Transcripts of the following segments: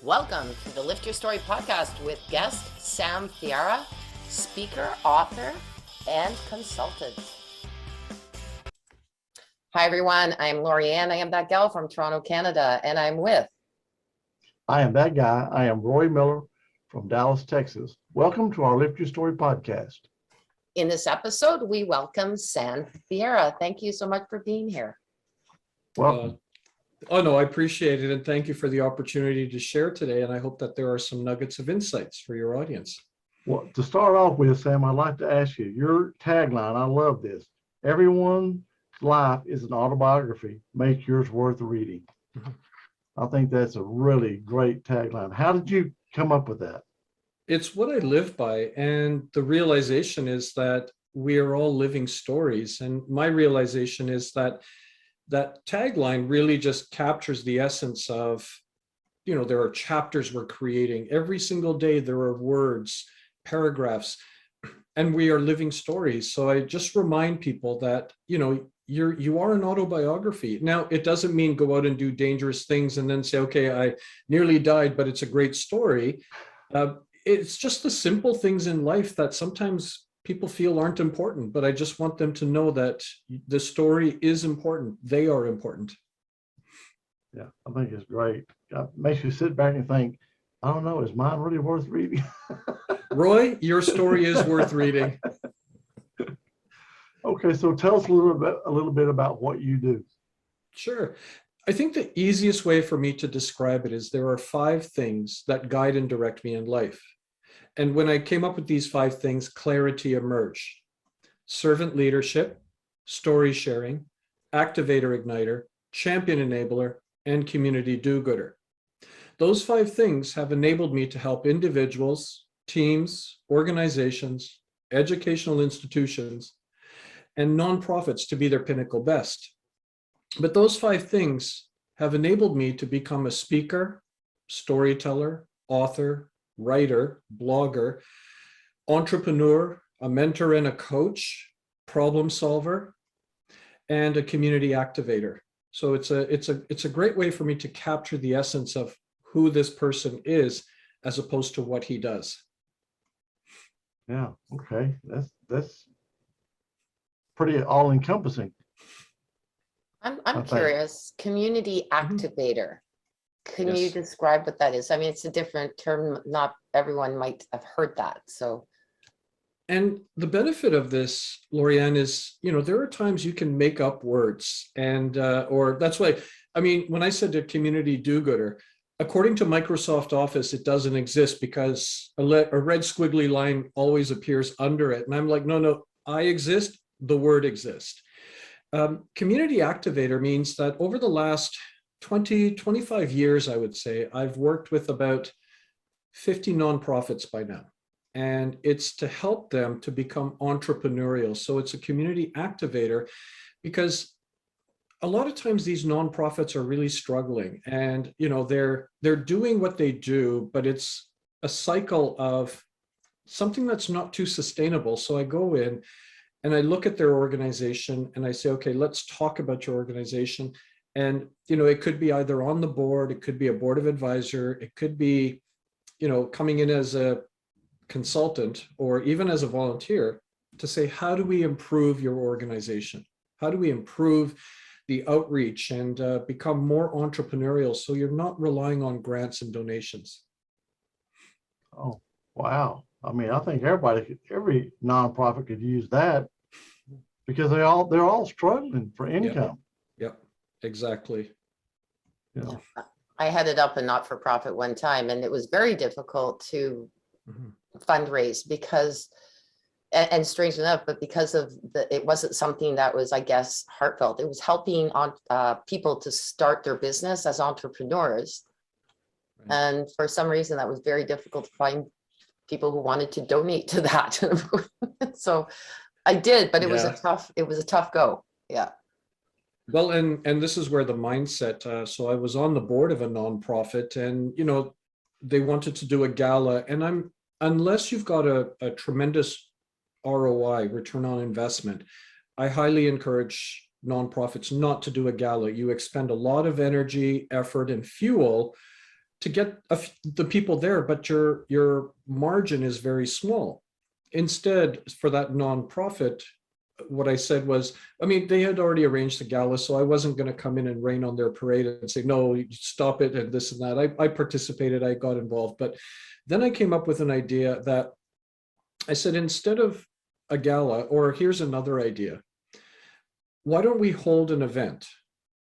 Welcome to the Lift Your Story podcast with guest Sam Thiara, speaker, author, and consultant. Hi, everyone. I'm Lorianne. I am that gal from Toronto, Canada, and I'm with. I am that guy. I am Roy Miller from Dallas, Texas. Welcome to our Lift Your Story podcast. In this episode, we welcome Sam Thiara. Thank you so much for being here. Welcome. I appreciate it. And thank you for the opportunity to share today. And I hope that there are some nuggets of insights for your audience. Well, to start off with, Sam, I'd like to ask you, your tagline, I love this. Everyone's life is an autobiography. Make yours worth reading. I think that's a really great tagline. How did you come up with that? It's what I live by. And the realization is that we are all living stories. And my realization is that that tagline really just captures the essence of, there are chapters we're creating. Every single day, there are words, paragraphs, and we are living stories. So I just remind people that, you are an autobiography. Now, it doesn't mean go out and do dangerous things and then say, okay, I nearly died, but it's a great story. It's just the simple things in life that sometimes people feel aren't important, but I just want them to know that the story is important. They are important. Yeah, I think it's great. It makes you sit back and think, I don't know, is mine really worth reading? Roy, your story is worth reading. Okay, so tell us a little bit about what you do. Sure. I think the easiest way for me to describe it is there are 5 things that guide and direct me in life. And when I came up with these 5 things, clarity emerged. Servant leadership, story sharing, activator igniter, champion enabler, and community do-gooder. Those 5 things have enabled me to help individuals, teams, organizations, educational institutions, and nonprofits to be their pinnacle best. But those 5 things have enabled me to become a speaker, storyteller, author, writer, blogger, entrepreneur, a mentor and a coach, problem solver, and a community activator. So it's a great way for me to capture the essence of who this person is as opposed to what he does. Yeah, okay. That's pretty all-encompassing. I'm curious, community activator. Can you describe what that is? I mean, it's a different term. Not everyone might have heard that. So, and the benefit of this, Lorianne, is, there are times you can make up words and, or that's why, when I said a community do-gooder, according to Microsoft Office, it doesn't exist because a red squiggly line always appears under it. And I'm like, no, I exist, the word exists. Community activator means that over the last 25 years, I would say, I've worked with about 50 nonprofits by now. And it's to help them to become entrepreneurial. So it's a community activator because a lot of times these nonprofits are really struggling and, they're doing what they do, but it's a cycle of something that's not too sustainable. So I go in and I look at their organization and I say, okay, let's talk about your organization. And, it could be either on the board, it could be a board of advisor, it could be, coming in as a consultant or even as a volunteer to say, how do we improve your organization? How do we improve the outreach and become more entrepreneurial so you're not relying on grants and donations? Oh, wow. I think every nonprofit could use that because they're all struggling for income. Yep. Exactly. I headed up a not-for-profit one time, and it was very difficult to fundraise because, and strange enough, but because of it wasn't something that was, I guess, heartfelt. It was helping on people to start their business as entrepreneurs. Right. And for some reason, that was very difficult to find people who wanted to donate to that. So I did, but it was a tough go. Yeah. Well, and this is where the mindset, so I was on the board of a nonprofit and, they wanted to do a gala and unless you've got a tremendous ROI, return on investment, I highly encourage nonprofits not to do a gala. You expend a lot of energy, effort, and fuel to get the people there, but your margin is very small. Instead, for that nonprofit, what I said was, I mean, they had already arranged the gala, so I wasn't going to come in and rain on their parade and say, no, stop it and this and that. I participated, I got involved. But then I came up with an idea that I said, instead of a gala, or here's another idea, why don't we hold an event?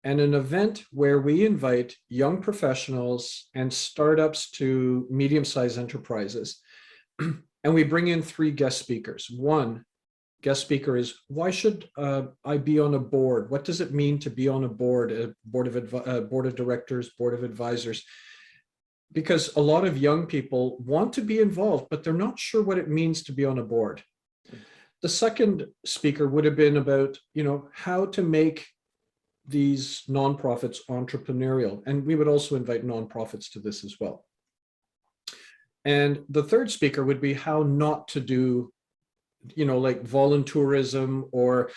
And an event where we invite young professionals and startups to medium-sized enterprises. And we bring in 3 guest speakers. One guest speaker is, why should I be on a board? What does it mean to be on a board of directors, board of advisors? Because a lot of young people want to be involved, but they're not sure what it means to be on a board. The second speaker would have been about, how to make these nonprofits entrepreneurial. And we would also invite nonprofits to this as well. And the third speaker would be how not to do, like volunteerism or,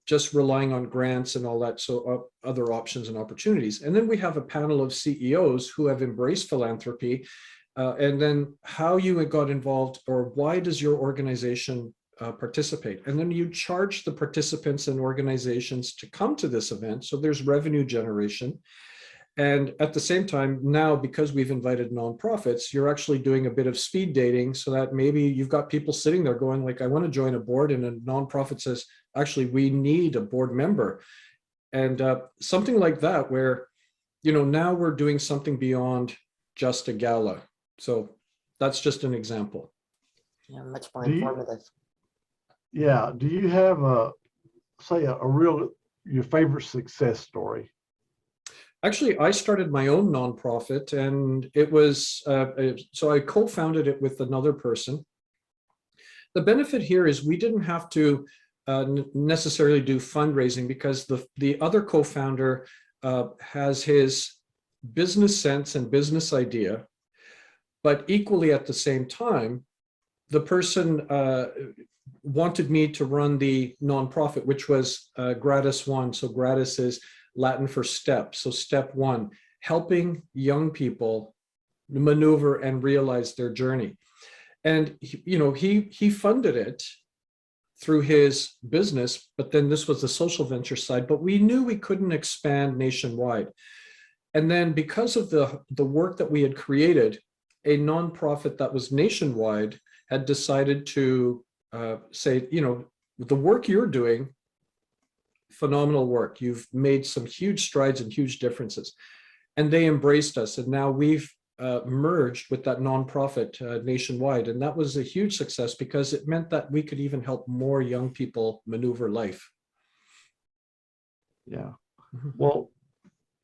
just relying on grants and all that. So other options and opportunities. And then we have a panel of CEOs who have embraced philanthropy. And then how you got involved, or why does your organization participate? And then you charge the participants and organizations to come to this event. So there's revenue generation. And at the same time, now, because we've invited nonprofits, you're actually doing a bit of speed dating, so that maybe you've got people sitting there going like, I want to join a board, and a nonprofit says, actually, we need a board member. And something like that, where, now we're doing something beyond just a gala. So that's just an example. Yeah, much more informative. Yeah. Do you have your favorite success story? Actually, I started my own nonprofit, and it was, so I co-founded it with another person. The benefit here is we didn't have to necessarily do fundraising, because the other co-founder has his business sense and business idea, but equally at the same time, the person wanted me to run the nonprofit, which was Gratis One. So Gratis is Latin for step. So step 1, helping young people maneuver and realize their journey. And he funded it through his business, but then this was the social venture side, but we knew we couldn't expand nationwide. And then because of the work that we had created, a nonprofit that was nationwide had decided to say, the work you're doing, phenomenal work. You've made some huge strides and huge differences. And they embraced us. And now we've merged with that nonprofit nationwide. And that was a huge success, because it meant that we could even help more young people maneuver life. Yeah. Well,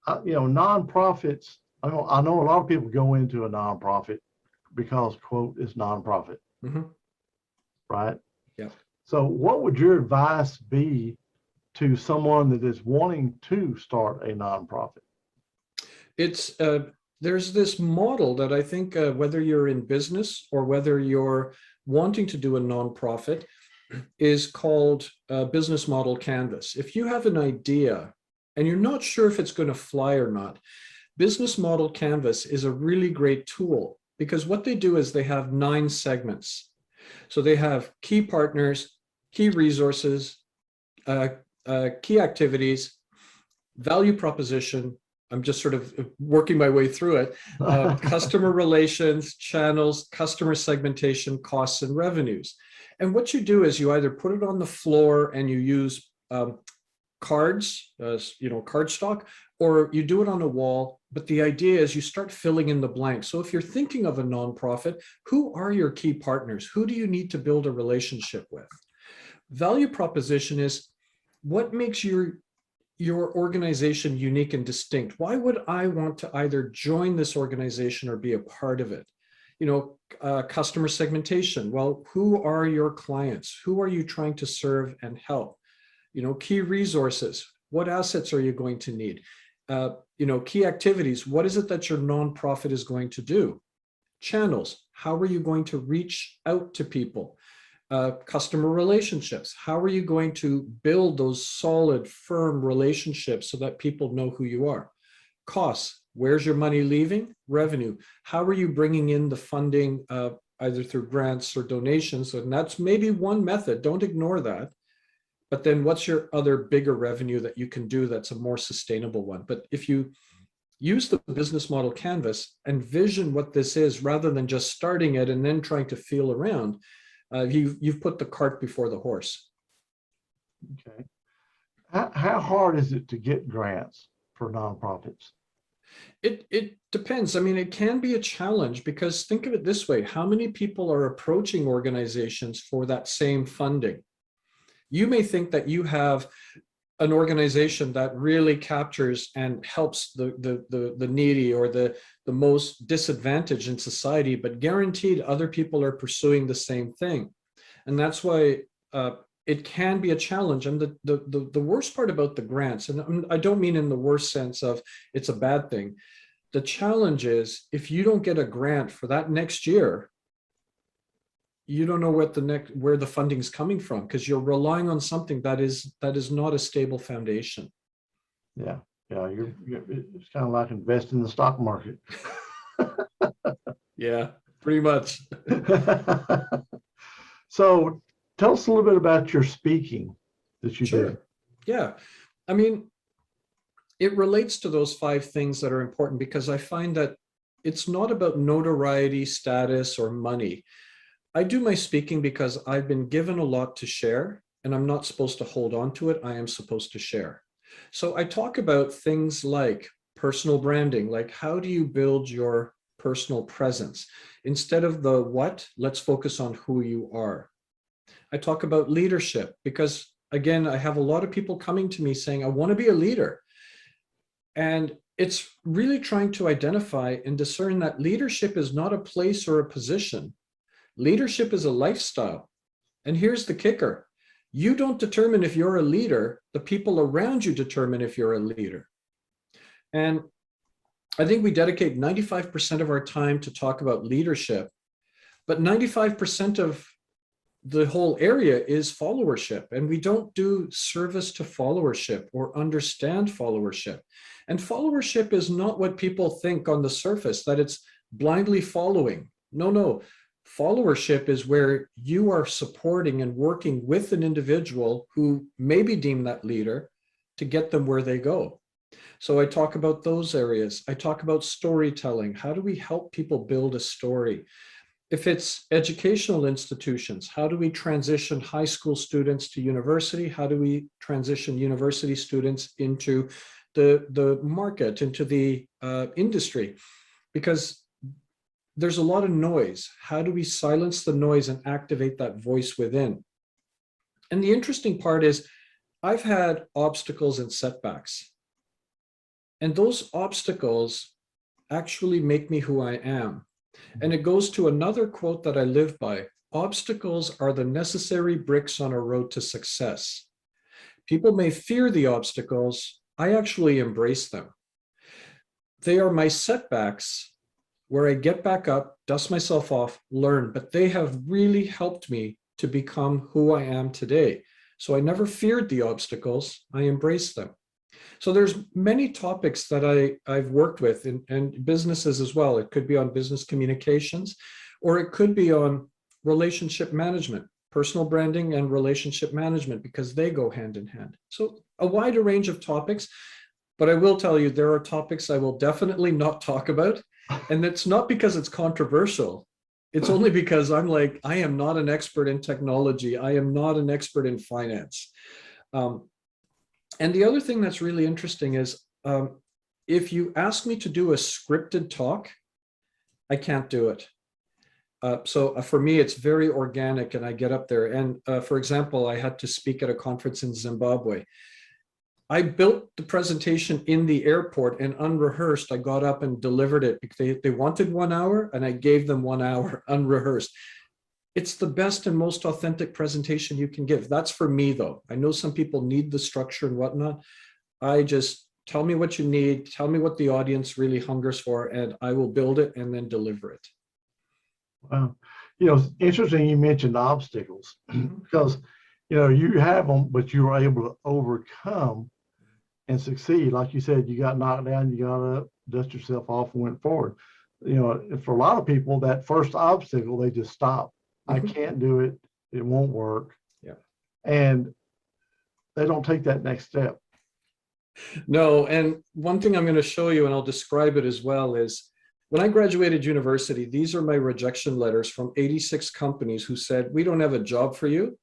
nonprofits, I know a lot of people go into a nonprofit because, quote, it's nonprofit. Right? Yeah. So what would your advice be to someone that is wanting to start a nonprofit? It's there's this model that I think whether you're in business or whether you're wanting to do a nonprofit is called business model canvas. If you have an idea and you're not sure if it's going to fly or not, business model canvas is a really great tool, because what they do is they have 9 segments. So they have key partners, key resources, key activities, value proposition. I'm just sort of working my way through it. Customer relations, channels, customer segmentation, costs, and revenues. And what you do is you either put it on the floor and you use cards, cardstock, or you do it on a wall. But the idea is you start filling in the blanks. So if you're thinking of a nonprofit, who are your key partners? Who do you need to build a relationship with? Value proposition is, what makes your organization unique and distinct? Why would I want to either join this organization or be a part of it? Customer segmentation. Well, who are your clients? Who are you trying to serve and help? Key resources. What assets are you going to need? Key activities. What is it that your nonprofit is going to do? Channels. How are you going to reach out to people? Customer relationships. How are you going to build those solid, firm relationships so that people know who you are? Costs. Where's your money leaving? Revenue. How are you bringing in the funding, either through grants or donations? And that's maybe one method. Don't ignore that. But then what's your other bigger revenue that you can do that's a more sustainable one? But if you use the business model canvas and vision what this is, rather than just starting it and then trying to feel around, you've put the cart before the horse. Okay. How hard is it to get grants for nonprofits? It depends. I mean, it can be a challenge, because think of it this way: how many people are approaching organizations for that same funding? You may think that you have an organization that really captures and helps the needy or the most disadvantaged in society, but guaranteed other people are pursuing the same thing. And that's why it can be a challenge. And the worst part about the grants, and I don't mean in the worst sense of it's a bad thing. The challenge is, if you don't get a grant for that next year, you don't know where the funding is coming from, because you're relying on something that is not a stable foundation. Yeah, it's kind of like investing in the stock market. Yeah, pretty much. So tell us a little bit about your speaking that you Sure. do. Yeah, I mean, it relates to those 5 things that are important, because I find that it's not about notoriety, status, or money. I do my speaking because I've been given a lot to share, and I'm not supposed to hold on to it. I am supposed to share. So I talk about things like personal branding, like how do you build your personal presence? Instead of the what, let's focus on who you are. I talk about leadership because, again, I have a lot of people coming to me saying, I want to be a leader. And it's really trying to identify and discern that leadership is not a place or a position. Leadership is a lifestyle. And here's the kicker. You don't determine if you're a leader. The people around you determine if you're a leader. And I think we dedicate 95% of our time to talk about leadership, but 95% of the whole area is followership. And we don't do service to followership or understand followership. And followership is not what people think on the surface, that it's blindly following. No. Followership is where you are supporting and working with an individual who may be deemed that leader to get them where they go. So I talk about those areas. I talk about storytelling. How do we help people build a story? If it's educational institutions, how do we transition high school students to university? How do we transition university students into the market, into the industry? Because there's a lot of noise. How do we silence the noise and activate that voice within? And the interesting part is I've had obstacles and setbacks. And those obstacles actually make me who I am. And it goes to another quote that I live by. Obstacles are the necessary bricks on a road to success. People may fear the obstacles. I actually embrace them. They are my setbacks, where I get back up, dust myself off, learn, but they have really helped me to become who I am today. So I never feared the obstacles, I embraced them. So there's many topics that I've worked with and businesses as well. It could be on business communications, or it could be on relationship management, personal branding and relationship management, because they go hand in hand. So a wider range of topics, but I will tell you, there are topics I will definitely not talk about. And it's not because it's controversial. It's only because I'm like, I am not an expert in technology. I am not an expert in finance. And the other thing that's really interesting is if you ask me to do a scripted talk, I can't do it. So for me, it's very organic and I get up there. And for example, I had to speak at a conference in Zimbabwe. I built the presentation in the airport and unrehearsed. I got up and delivered it because they wanted 1 hour and I gave them 1 hour unrehearsed. It's the best and most authentic presentation you can give. That's for me though. I know some people need the structure and whatnot. I just tell me what you need, tell me what the audience really hungers for, and I will build it and then deliver it. Wow. It's interesting you mentioned obstacles because, you have them, but you were able to overcome and succeed. Like you said, you got knocked down, you got up, dust yourself off and went forward. You know, for a lot of people, that first obstacle, they just stop. I can't do it. It won't work. Yeah. And they don't take that next step. No, and one thing I'm going to show you, and I'll describe it as well, is when I graduated university, these are my rejection letters from 86 companies who said, we don't have a job for you.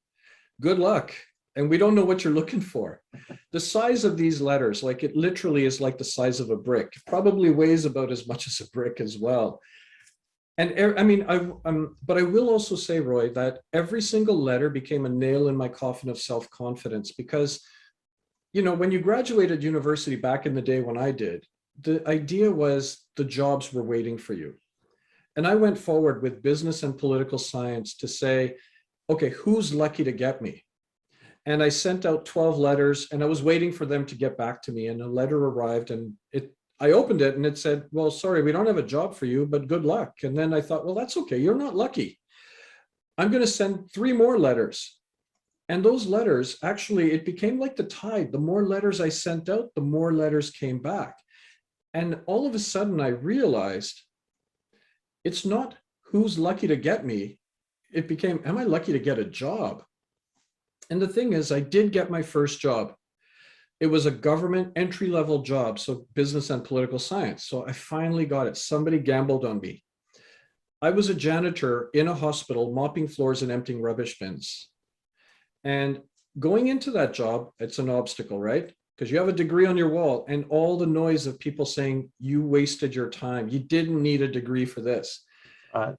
Good luck. And we don't know what you're looking for. The size of these letters, like it literally is like the size of a brick. It probably weighs about as much as a brick as well. And I mean, but I will also say, Roy, that every single letter became a nail in my coffin of self-confidence because, you know, when you graduated university back in the day when I did, the idea was the jobs were waiting for you. And I went forward with business and political science to say, okay, who's lucky to get me? And I sent out 12 letters and I was waiting for them to get back to me. And a letter arrived and I opened it and it said, well, sorry, we don't have a job for you, but good luck. And then I thought, well, that's okay. You're not lucky. I'm going to send 3 more letters. And those letters, actually, it became like the tide. The more letters I sent out, the more letters came back. And all of a sudden I realized it's not who's lucky to get me. It became, am I lucky to get a job? And the thing is, I did get my first job. It was a government entry-level job, so business and political science. So I finally got it. Somebody gambled on me. I was a janitor in a hospital, mopping floors and emptying rubbish bins. And going into that job, it's an obstacle, right? Because you have a degree on your wall and all the noise of people saying you wasted your time. You didn't need a degree for this. Do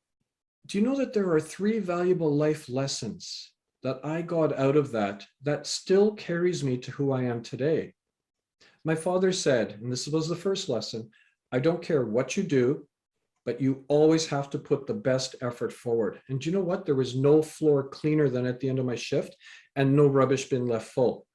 you know that there are 3 valuable life lessons that I got out of that still carries me to who I am today? My father said, and this was the first lesson, I don't care what you do, but you always have to put the best effort forward. And do you know what? There was no floor cleaner than at the end of my shift and no rubbish bin left full.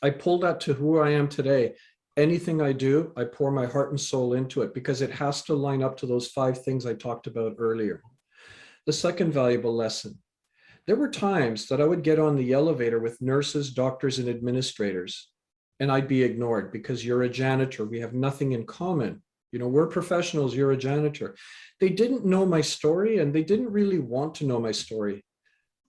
I pulled that to who I am today. Anything I do, I pour my heart and soul into it because it has to line up to those 5 things I talked about earlier. The second valuable lesson, there were times that I would get on the elevator with nurses, doctors, and administrators, and I'd be ignored because you're a janitor. We have nothing in common. You know, we're professionals, you're a janitor. They didn't know my story and they didn't really want to know my story.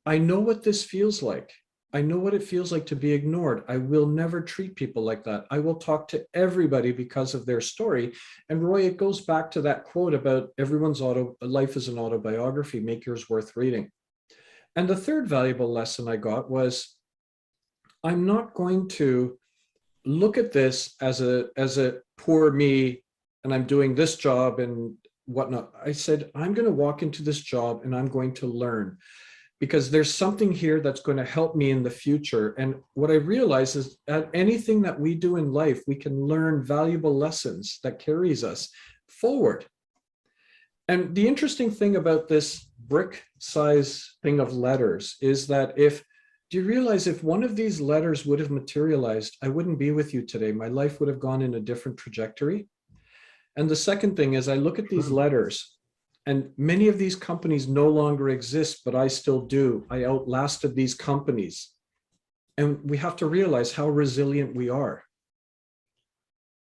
I know what this feels like. I know what it feels like to be ignored. I will never treat people like that. I will talk to everybody because of their story. And Roy, it goes back to that quote about everyone's life is an autobiography, make yours worth reading. And the third valuable lesson I got was, I'm not going to look at this as a poor me and I'm doing this job and whatnot. I said, I'm going to walk into this job and I'm going to learn because there's something here that's going to help me in the future. And what I realize is at anything that we do in life, we can learn valuable lessons that carries us forward. And the interesting thing about this brick size thing of letters is that do you realize if one of these letters would have materialized, I wouldn't be with you today. My life would have gone in a different trajectory. And the second thing is I look at these letters and many of these companies no longer exist, but I still do. I outlasted these companies. And we have to realize how resilient we are.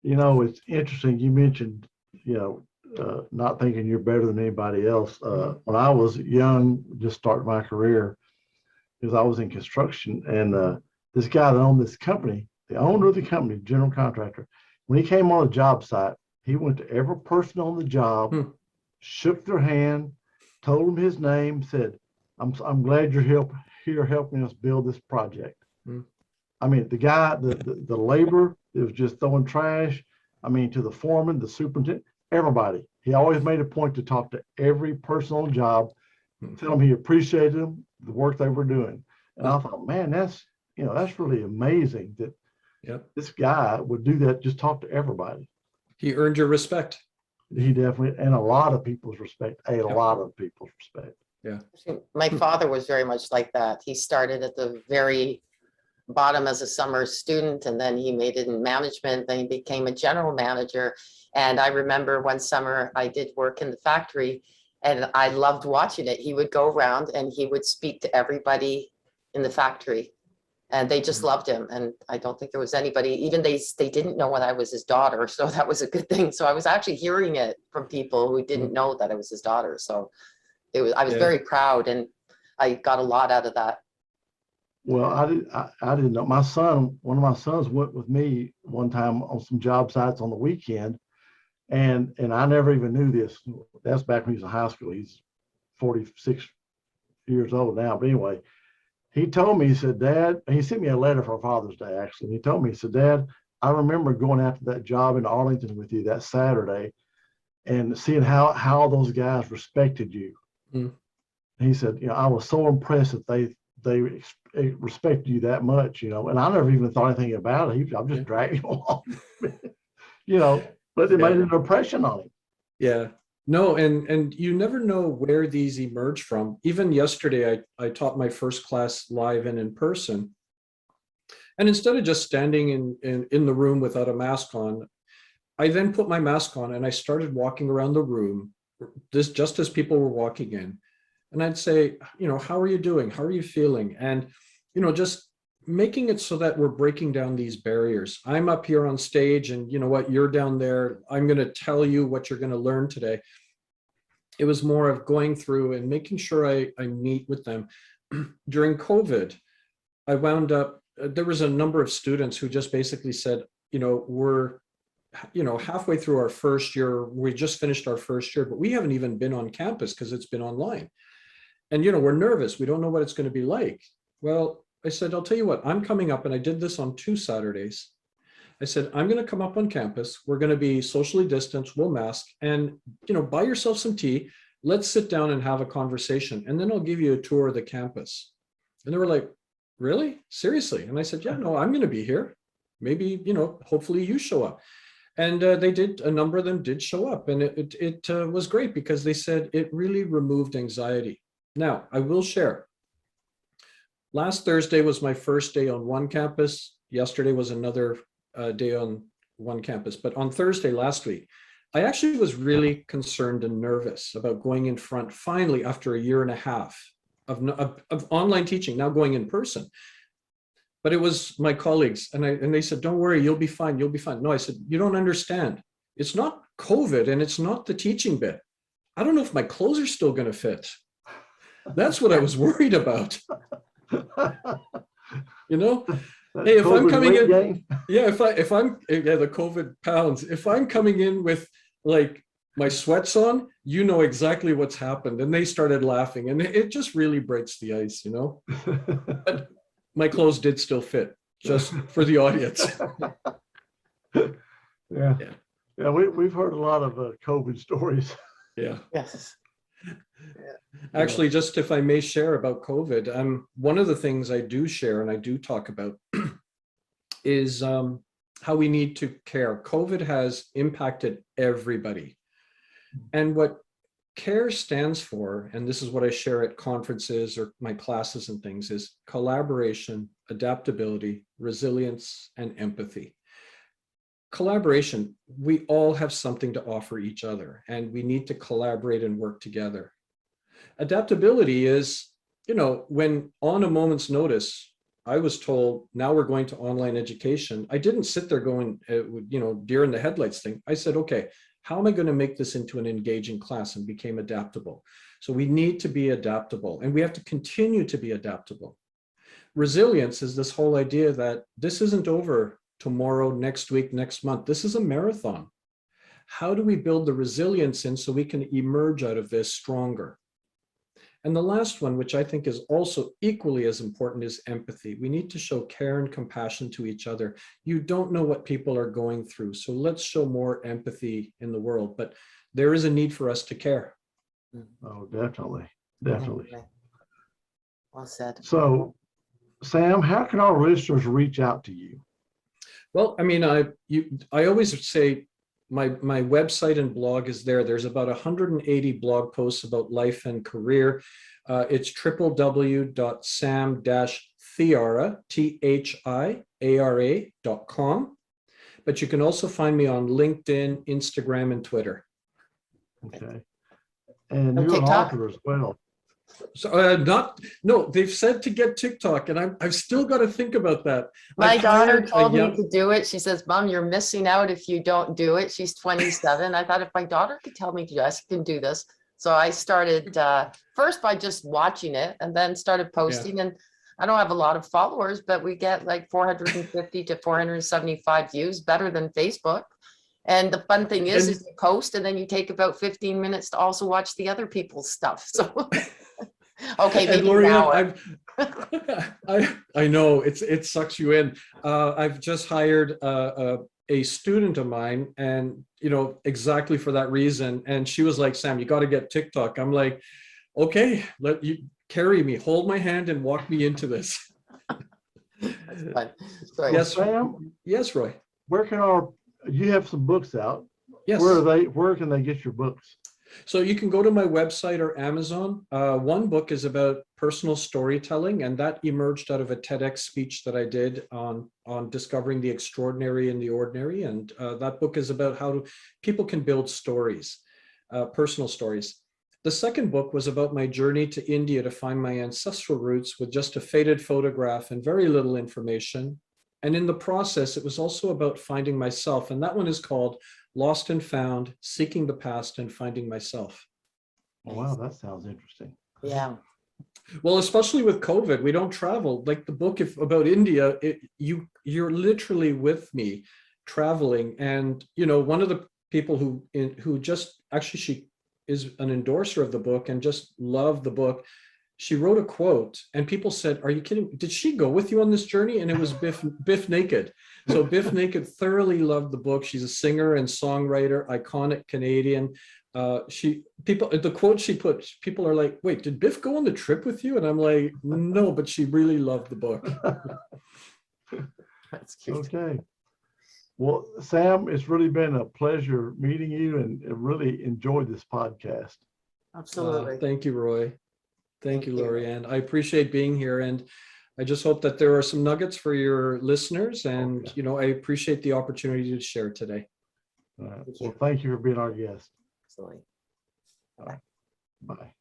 You know, it's interesting. You mentioned, you know, not thinking you're better than anybody else. When I was young, just starting my career, because I was in construction, and this guy that owned this company, the owner of the company, general contractor, when he came on a job site, he went to every person on the job, shook their hand, told them his name, said, I'm glad you're here helping us build this project. I mean, the guy, the labor, it was just throwing trash. I mean, to the foreman, the superintendent, everybody. He always made a point to talk to every person on the job, tell them he appreciated them, the work they were doing. And I thought, man, that's really amazing that this guy would do that, just talk to everybody. He earned your respect. He definitely, and a lot of people's respect, a lot of people's respect. Yeah. My father was very much like that. He started at the very bottom as a summer student, and then he made it in management, then he became a general manager. And I remember one summer I did work in the factory and I loved watching it. He would go around and he would speak to everybody in the factory. And they just loved him. And I don't think there was anybody, even they didn't know when I was his daughter. So that was a good thing. So I was actually hearing it from people who didn't know that I was his daughter. So I was very proud, and I got a lot out of that. Well, I didn't know. My son, one of my sons went with me one time on some job sites on the weekend. And I never even knew this. That's back when he was in high school. He's 46 years old now. But anyway, he told me, he said, Dad, he sent me a letter for Father's Day, actually. And he told me, he said, Dad, I remember going after that job in Arlington with you that Saturday and seeing how those guys respected you. Mm. He said, I was so impressed that they respected you that much, and I never even thought anything about it. I'm just dragging him along, but it made an impression on him. Yeah. No, and you never know where these emerge from. Even yesterday, I taught my first class live and in person. And instead of just standing in the room without a mask on, I then put my mask on and I started walking around the room, just as people were walking in. And I'd say, how are you doing? How are you feeling? And, just making it so that we're breaking down these barriers. I'm up here on stage and you know what, you're down there. I'm going to tell you what you're going to learn today. It was more of going through and making sure I meet with them. During COVID, I wound up, there was a number of students who just basically said, we're, halfway through our first year, we just finished our first year, but we haven't even been on campus because it's been online. And, we're nervous. We don't know what it's going to be like. Well, I said, I'll tell you what, I'm coming up, and I did this on 2 Saturdays. I said, I'm going to come up on campus. We're going to be socially distanced, we'll mask, and, buy yourself some tea. Let's sit down and have a conversation. And then I'll give you a tour of the campus. And they were like, really? Seriously? And I said, yeah, no, I'm going to be here. Maybe, hopefully you show up. And they did, a number of them did show up, and it was great because they said it really removed anxiety. Now, I will share. Last Thursday was my first day on one campus. Yesterday was another day on one campus. But on Thursday last week, I actually was really concerned and nervous about going in front, finally, after a year and a half of online teaching, now going in person. But it was my colleagues, and they said, don't worry, you'll be fine, you'll be fine. No, I said, you don't understand. It's not COVID, and it's not the teaching bit. I don't know if my clothes are still going to fit. That's what I was worried about. Hey, if I'm coming in, if I'm the COVID pounds, if I'm coming in with like my sweats on, exactly what's happened. And they started laughing, and it just really breaks the ice, But my clothes did still fit, just for the audience. Yeah. We've heard a lot of COVID stories. Yeah. Yes. Actually, just if I may share about COVID, one of the things I do share and I do talk about is how we need to care. COVID has impacted everybody. And what CARE stands for, and this is what I share at conferences or my classes and things, is collaboration, adaptability, resilience, and empathy. Collaboration, we all have something to offer each other, and we need to collaborate and work together. Adaptability is, when on a moment's notice, I was told, now we're going to online education. I didn't sit there going, deer in the headlights thing. I said, okay, how am I going to make this into an engaging class, and became adaptable. So we need to be adaptable, and we have to continue to be adaptable. Resilience is this whole idea that this isn't over tomorrow, next week, next month. This is a marathon. How do we build the resilience in so we can emerge out of this stronger? And the last one, which I think is also equally as important, is empathy. We need to show care and compassion to each other. You don't know what people are going through, so let's show more empathy in the world. But there is a need for us to care. Oh, definitely. Definitely. Well said. So, Sam, how can our listeners reach out to you? Well, I mean, I always say my website and blog is there. There's about 180 blog posts about life and career. It's www.sam-thiara, thiara.com. But you can also find me on LinkedIn, Instagram, and Twitter. Okay. And you're an author as well. So no, they've said to get TikTok, and I've still got to think about that. My I've daughter hired a told me young- to do it. She says, Mom, you're missing out if you don't do it. She's 27. I thought if my daughter could tell me to do this, I can do this. So I started first by just watching it and then started posting. And I don't have a lot of followers, but we get like 450 to 475 views, better than Facebook. And the fun thing is you post and then you take about 15 minutes to also watch the other people's stuff. So, okay, And maybe now. I know it sucks you in. I've just hired a student of mine, and exactly for that reason. And she was like, "Sam, you got to get TikTok." I'm like, "Okay, let you carry me, hold my hand, and walk me into this." That's fun. So, Yes, Sam, yes, Roy. where can you have some books out? Yes. Where can they get your books? So you can go to my website or Amazon. One book is about personal storytelling, and that emerged out of a TEDx speech that I did on discovering the extraordinary in the ordinary. And that book is about how people can build stories, personal stories. The second book was about my journey to India to find my ancestral roots with just a faded photograph and very little information. And in the process, it was also about finding myself. And that one is called Lost and Found, Seeking the Past and Finding Myself. Oh, wow, that sounds interesting. yeah. Well, especially with COVID, we don't travel. Like the book about India, you're literally with me traveling. And, one of the people who just actually, she is an endorser of the book and just loved the book. She wrote a quote and people said, "Are you kidding? Did she go with you on this journey?" And it was Biff Naked. So Biff Naked thoroughly loved the book. She's a singer and songwriter, iconic Canadian. The quote she put, people are like, "Wait, did Biff go on the trip with you?" And I'm like, "No, but she really loved the book." That's cute. Okay. Well, Sam, it's really been a pleasure meeting you and really enjoyed this podcast. Absolutely. Thank you, Roy. Thank you, you. Lorianne. I appreciate being here, and I just hope that there are some nuggets for your listeners. And Okay. I appreciate the opportunity to share today. Well, thank you for being our guest. Absolutely. Bye.